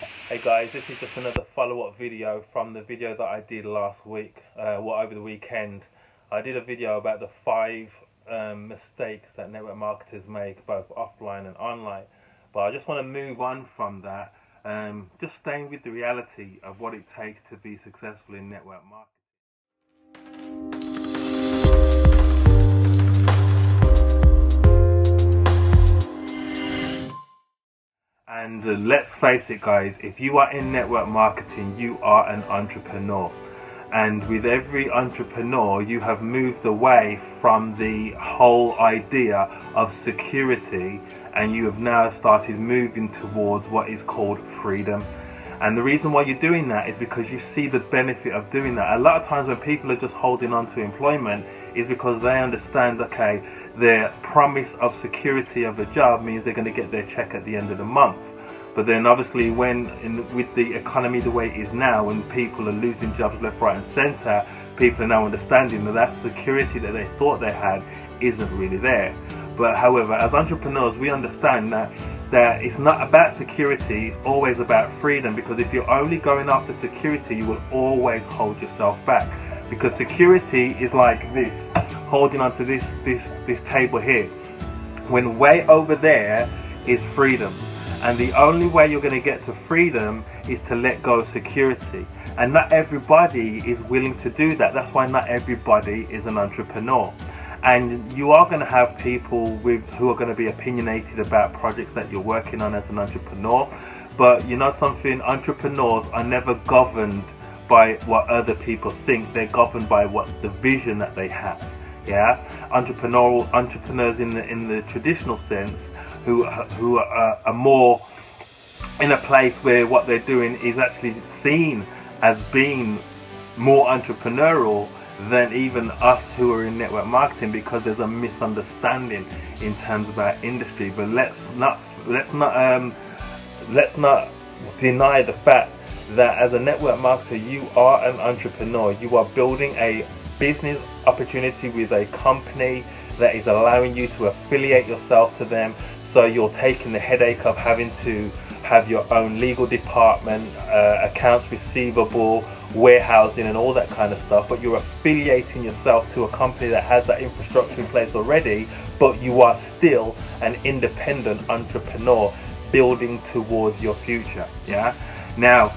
Hey guys, this is just another follow-up video from the video that I did last week, over the weekend. I did a video about the 5 mistakes that network marketers make, both offline and online. But I just want to move on from that, just staying with the reality of what it takes to be successful in network marketing. And let's face it guys, if you are in network marketing, you are an entrepreneur. And with every entrepreneur, you have moved away from the whole idea of security, and you have now started moving towards what is called freedom. And the reason why you're doing that is because you see the benefit of doing that. A lot of times when people are just holding on to employment is because they understand, okay, their promise of security of the job means they're going to get their check at the end of the month. But then obviously with the economy the way it is now, when people are losing jobs left, right and centre, people are now understanding that security that they thought they had isn't really there. But however, as entrepreneurs, we understand that it's not about security, it's always about freedom. Because if you're only going after security, you will always hold yourself back. Because security is like this, holding onto this table here, when way over there is freedom. And the only way you're going to get to freedom is to let go of security. And not everybody is willing to do that. That's why not everybody is an entrepreneur. And you are going to have people who are going to be opinionated about projects that you're working on as an entrepreneur. But you know something, entrepreneurs are never governed by what other people think. They're governed by what the vision that they have. Yeah, entrepreneurs in the traditional sense, who are more in a place where what they're doing is actually seen as being more entrepreneurial than even us who are in network marketing, because there's a misunderstanding in terms of our industry. But let's not deny the fact that as a network marketer, you are an entrepreneur. You are building a business opportunity with a company that is allowing you to affiliate yourself to them. So you're taking the headache of having to have your own legal department, accounts receivable, warehousing and all that kind of stuff, but you're affiliating yourself to a company that has that infrastructure in place already, but you are still an independent entrepreneur building towards your future. Yeah. Now,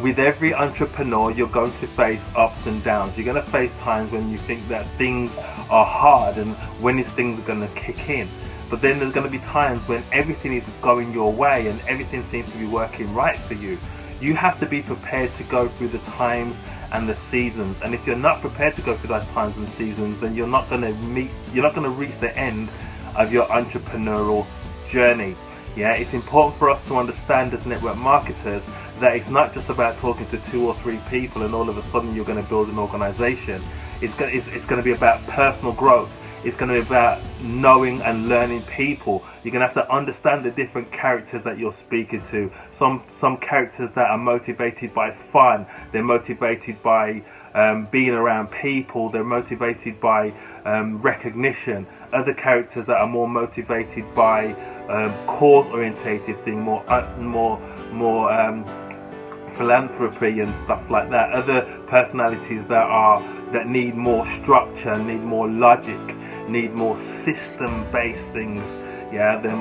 with every entrepreneur, you're going to face ups and downs. You're going to face times when you think that things are hard and when these things are going to kick in. But then there's going to be times when everything is going your way and everything seems to be working right for you. You have to be prepared to go through the times and the seasons. And if you're not prepared to go through those times and seasons, then you're not going to reach the end of your entrepreneurial journey. Yeah, it's important for us to understand as network marketers that it's not just about talking to 2 or 3 people and all of a sudden you're going to build an organization. It's going to be about personal growth. It's going to be about knowing and learning people. You're going to have to understand the different characters that you're speaking to. Some characters that are motivated by fun. They're motivated by being around people. They're motivated by recognition. Other characters that are more motivated by cause-orientated thing, more philanthropy and stuff like that. Other personalities that need more structure, need more logic, need more system-based things. Yeah, they're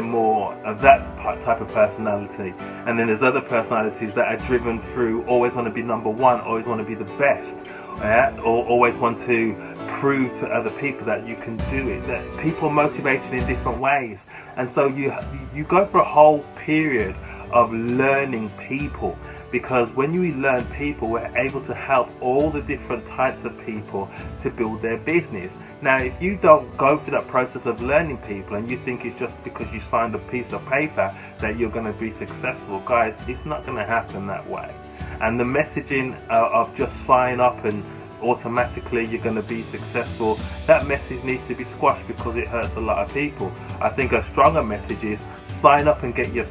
more of that type of personality. And then there's other personalities that are driven through always want to be number one, always want to be the best, yeah, or always want to prove to other people that you can do it. That people are motivated in different ways, and so you go for a whole period of learning people. Because when you learn people, we're able to help all the different types of people to build their business. Now, if you don't go through that process of learning people and you think it's just because you signed a piece of paper that you're going to be successful, guys, it's not going to happen that way. And the messaging of just sign up and automatically you're going to be successful, that message needs to be squashed because it hurts a lot of people. I think a stronger message is sign up and get your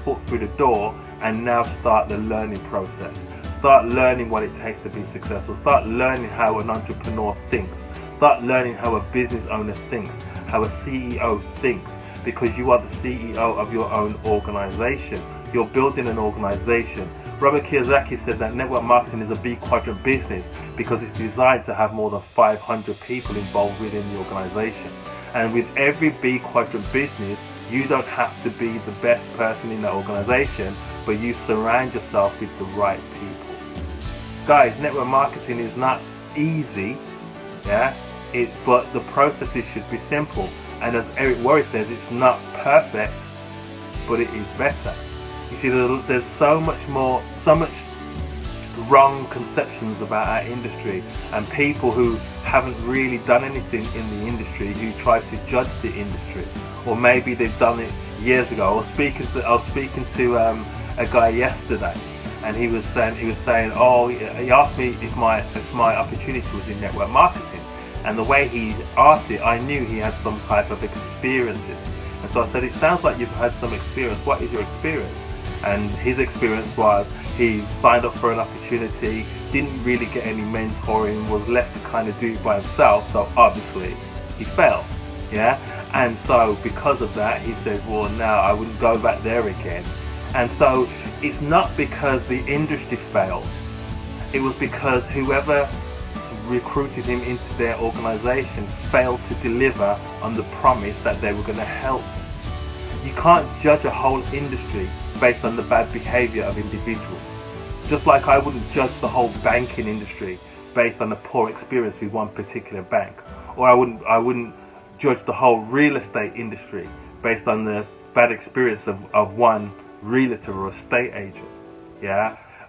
foot through the door, and now start the learning process. Start learning what it takes to be successful. Start learning how an entrepreneur thinks. Start learning how a business owner thinks, how a CEO thinks. because you are the CEO of your own organization. You're building an organization. Robert Kiyosaki said that network marketing is a B quadrant business because it's designed to have more than 500 people involved within the organization. And with every B quadrant business, you don't have to be the best person in that organization, but you surround yourself with the right people. Guys, network marketing is not easy, but the processes should be simple. And as Eric Worre says, it's not perfect, but it is better. You see, there's so much wrong conceptions about our industry, and people who haven't really done anything in the industry who try to judge the industry, or maybe they've done it years ago. I was speaking to a guy yesterday, and he was saying, oh, he asked me if my opportunity was in network marketing, and the way he asked it, I knew he had some type of experiences, and so I said, it sounds like you've had some experience. What is your experience? And his experience was he signed up for an opportunity, didn't really get any mentoring, was left to kind of do it by himself, so obviously he failed, and so because of that he said, well, now I wouldn't go back there again. And so it's not because the industry failed, it was because whoever recruited him into their organization failed to deliver on the promise that they were going to help. You can't judge a whole industry based on the bad behavior of individuals. Just like I wouldn't judge the whole banking industry based on a poor experience with one particular bank, or I wouldn't judge the whole real estate industry based on the bad experience of one realtor or estate agent.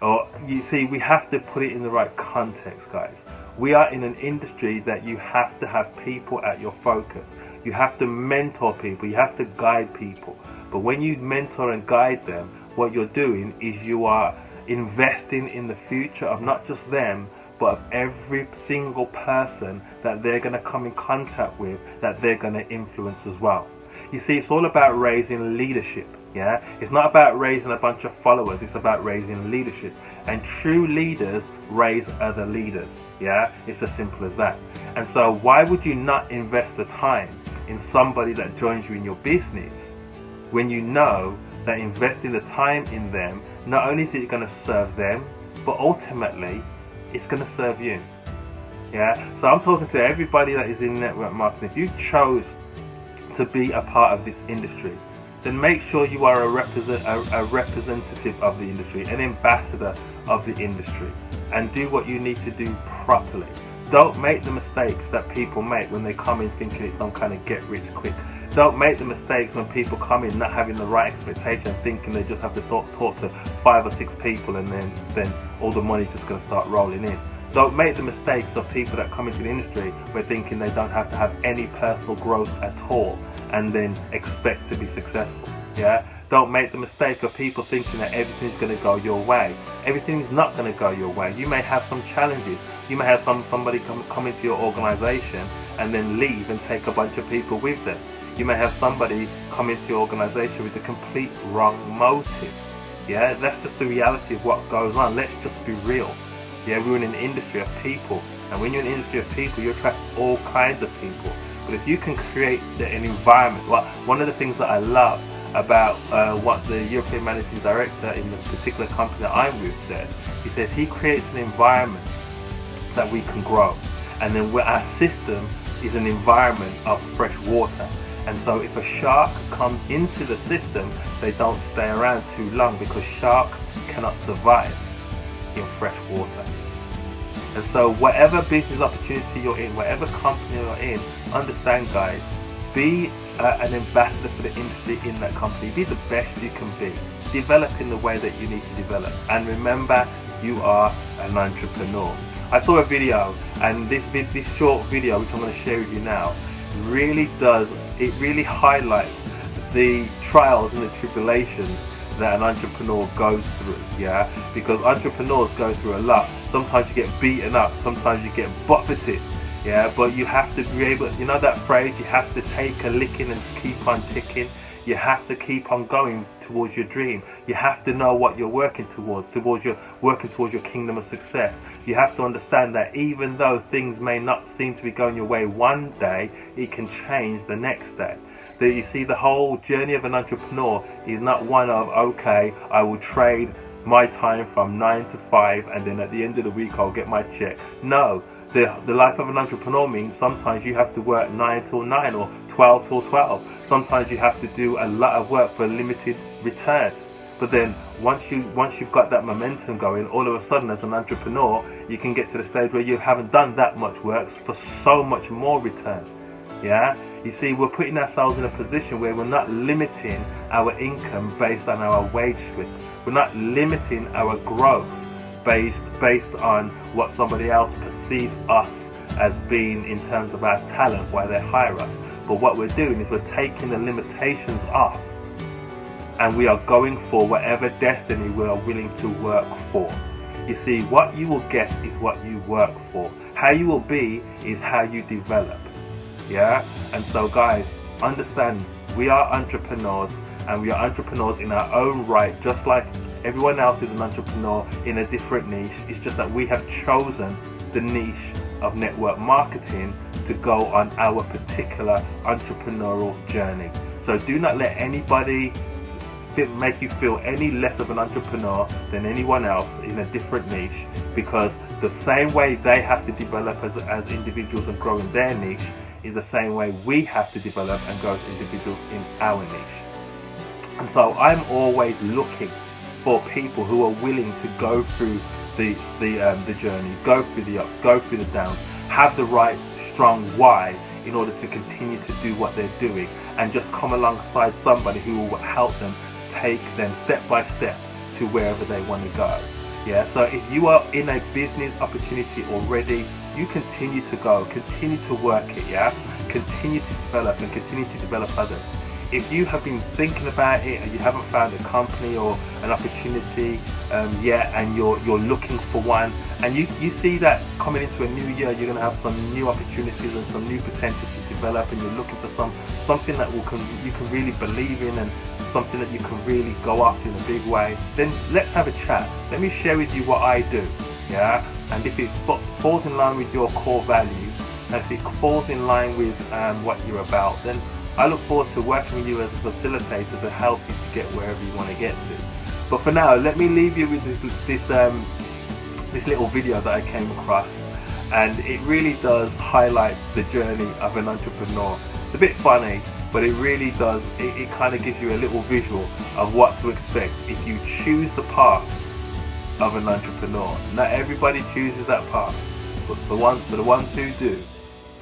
Or you see, we have to put it in the right context, guys. We are in an industry that you have to have people at your focus. You have to mentor people, you have to guide people. But when you mentor and guide them, what you're doing is you are investing in the future of not just them, but of every single person that they're going to come in contact with, that they're going to influence as well. You see, it's all about raising leadership. It's not about raising a bunch of followers, it's about raising leadership. And true leaders raise other leaders. It's as simple as that. And so why would you not invest the time in somebody that joins you in your business when you know that investing the time in them, not only is it going to serve them, but ultimately it's going to serve you. So I'm talking to everybody that is in network marketing. If you chose to be a part of this industry, then make sure you are a representative of the industry, an ambassador of the industry, and do what you need to do properly. Don't make the mistakes that people make when they come in thinking it's some kind of get rich quick. Don't make the mistakes when people come in not having the right expectation, thinking they just have to talk to 5 or 6 people and then all the money's just going to start rolling in. Don't make the mistakes of people that come into the industry by thinking they don't have to have any personal growth at all and then expect to be successful. Don't make the mistake of people thinking that everything's going to go your way. Everything's not going to go your way. You may have some challenges. You may have somebody come into your organization and then leave and take a bunch of people with them. You may have somebody come into your organization with a complete wrong motive. That's just the reality of what goes on. Let's just be real. We're in an industry of people, and when you're in an industry of people, you attract all kinds of people. But if you can create an environment, one of the things that I love about what the European Managing Director in the particular company that I'm with said, he says he creates an environment that we can grow, and then our system is an environment of fresh water. And so if a shark comes into the system, they don't stay around too long, because sharks cannot survive in fresh water. And so whatever business opportunity you're in, whatever company you're in, understand, guys, be an ambassador for the industry in that company. Be the best you can be. Develop in the way that you need to develop. And remember, you are an entrepreneur. I saw a video, and this short video, which I'm going to share with you now, really highlights the trials and the tribulations that an entrepreneur goes through. Because entrepreneurs go through a lot. Sometimes you get beaten up, sometimes you get buffeted, but you have to be able, you know that phrase, you have to take a licking and keep on ticking. You have to keep on going towards your dream. You have to know what you're working towards your kingdom of success. You have to understand that even though things may not seem to be going your way one day, it can change the next day. You see, the whole journey of an entrepreneur is not one of, okay, I will trade my time from 9 to 5 and then at the end of the week I'll get my check. No, the life of an entrepreneur means sometimes you have to work 9 till 9 or 12 till 12. Sometimes you have to do a lot of work for a limited return. But then once you've got that momentum going, all of a sudden as an entrepreneur, you can get to the stage where you haven't done that much work for so much more return. Yeah, you see, we're putting ourselves in a position where we're not limiting our income based on our wage slip. We're not limiting our growth based on what somebody else perceives us as being in terms of our talent, why they hire us. But what we're doing is we're taking the limitations off, and we are going for whatever destiny we are willing to work for. You see, what you will get is what you work for. How you will be is how you develop. Yeah? And so guys, understand, we are entrepreneurs, and we are entrepreneurs in our own right, just like everyone else is an entrepreneur in a different niche. It's just that we have chosen the niche of network marketing to go on our particular entrepreneurial journey. So do not let anybody make you feel any less of an entrepreneur than anyone else in a different niche, because the same way they have to develop as individuals and grow in their niche is the same way we have to develop and grow as individuals in our niche. And so I'm always looking for people who are willing to go through the journey, go through the ups, go through the downs, have the right strong why in order to continue to do what they're doing, and just come alongside somebody who will help them take them step by step to wherever they want to go. Yeah, so if you are in a business opportunity already, you continue to go, continue to work it, yeah? Continue to develop and continue to develop others. If you have been thinking about it and you haven't found a company or an opportunity yet, and you're looking for one, and you see that coming into a new year you're going to have some new opportunities and some new potential to develop, and you're looking for something that you can really believe in, and something that you can really go after in a big way, then let's have a chat. Let me share with you what I do, yeah? And if it falls in line with your core values, and if it falls in line with what you're about, then I look forward to working with you as a facilitator to help you to get wherever you want to get to. But for now, let me leave you with this little video that I came across, and it really does highlight the journey of an entrepreneur. It's a bit funny, but it really does, it kind of gives you a little visual of what to expect if you choose the path of an entrepreneur. Not everybody chooses that path, but for the ones who do,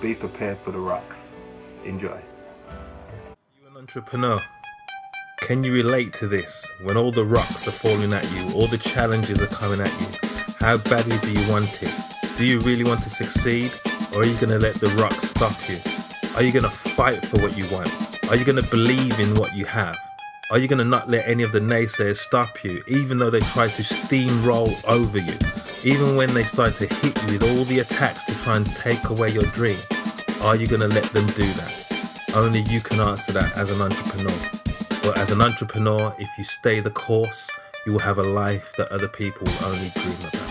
be prepared for the rocks. Enjoy. You an entrepreneur? Can you relate to this? When all the rocks are falling at you, all the challenges are coming at you, how badly do you want it? Do you really want to succeed, or are you going to let the rocks stop you? Are you going to fight for what you want? Are you going to believe in what you have? Are you going to not let any of the naysayers stop you, even though they try to steamroll over you? Even when they start to hit you with all the attacks to try and take away your dream, are you going to let them do that? Only you can answer that as an entrepreneur. But as an entrepreneur, if you stay the course, you will have a life that other people will only dream about.